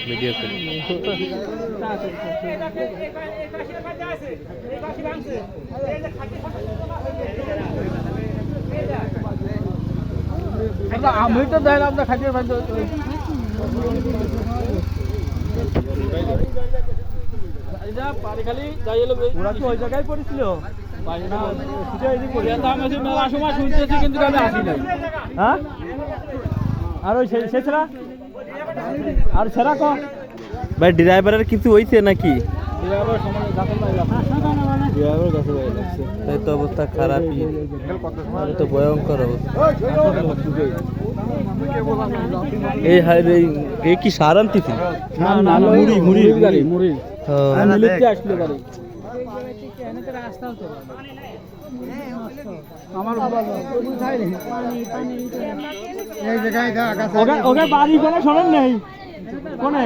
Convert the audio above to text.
Video করি আমি তো দেখ আপনার খাটিয়ে ভাই খালি যাই এলো ওরা কি ওই জায়গায় পড়েছিল মেলা সময় শুনতেছি কিন্তু আমি আসি নাই হ্যাঁ আর ওই সে ছেড়া আর ছেড়া কম ভাই ড্রাইভারের কিছু হইছে নাকি? তাই তো অবস্থা খারাপই, তো ভয়ঙ্কর অবস্থা। এই হাই রে কি সার আনতেছি? মুড়ি মুড়ি গাড়ি মুড়ি আসলো গাড়ি আমার ওকে বাড়ি কোনো শোনেন নেই কোনে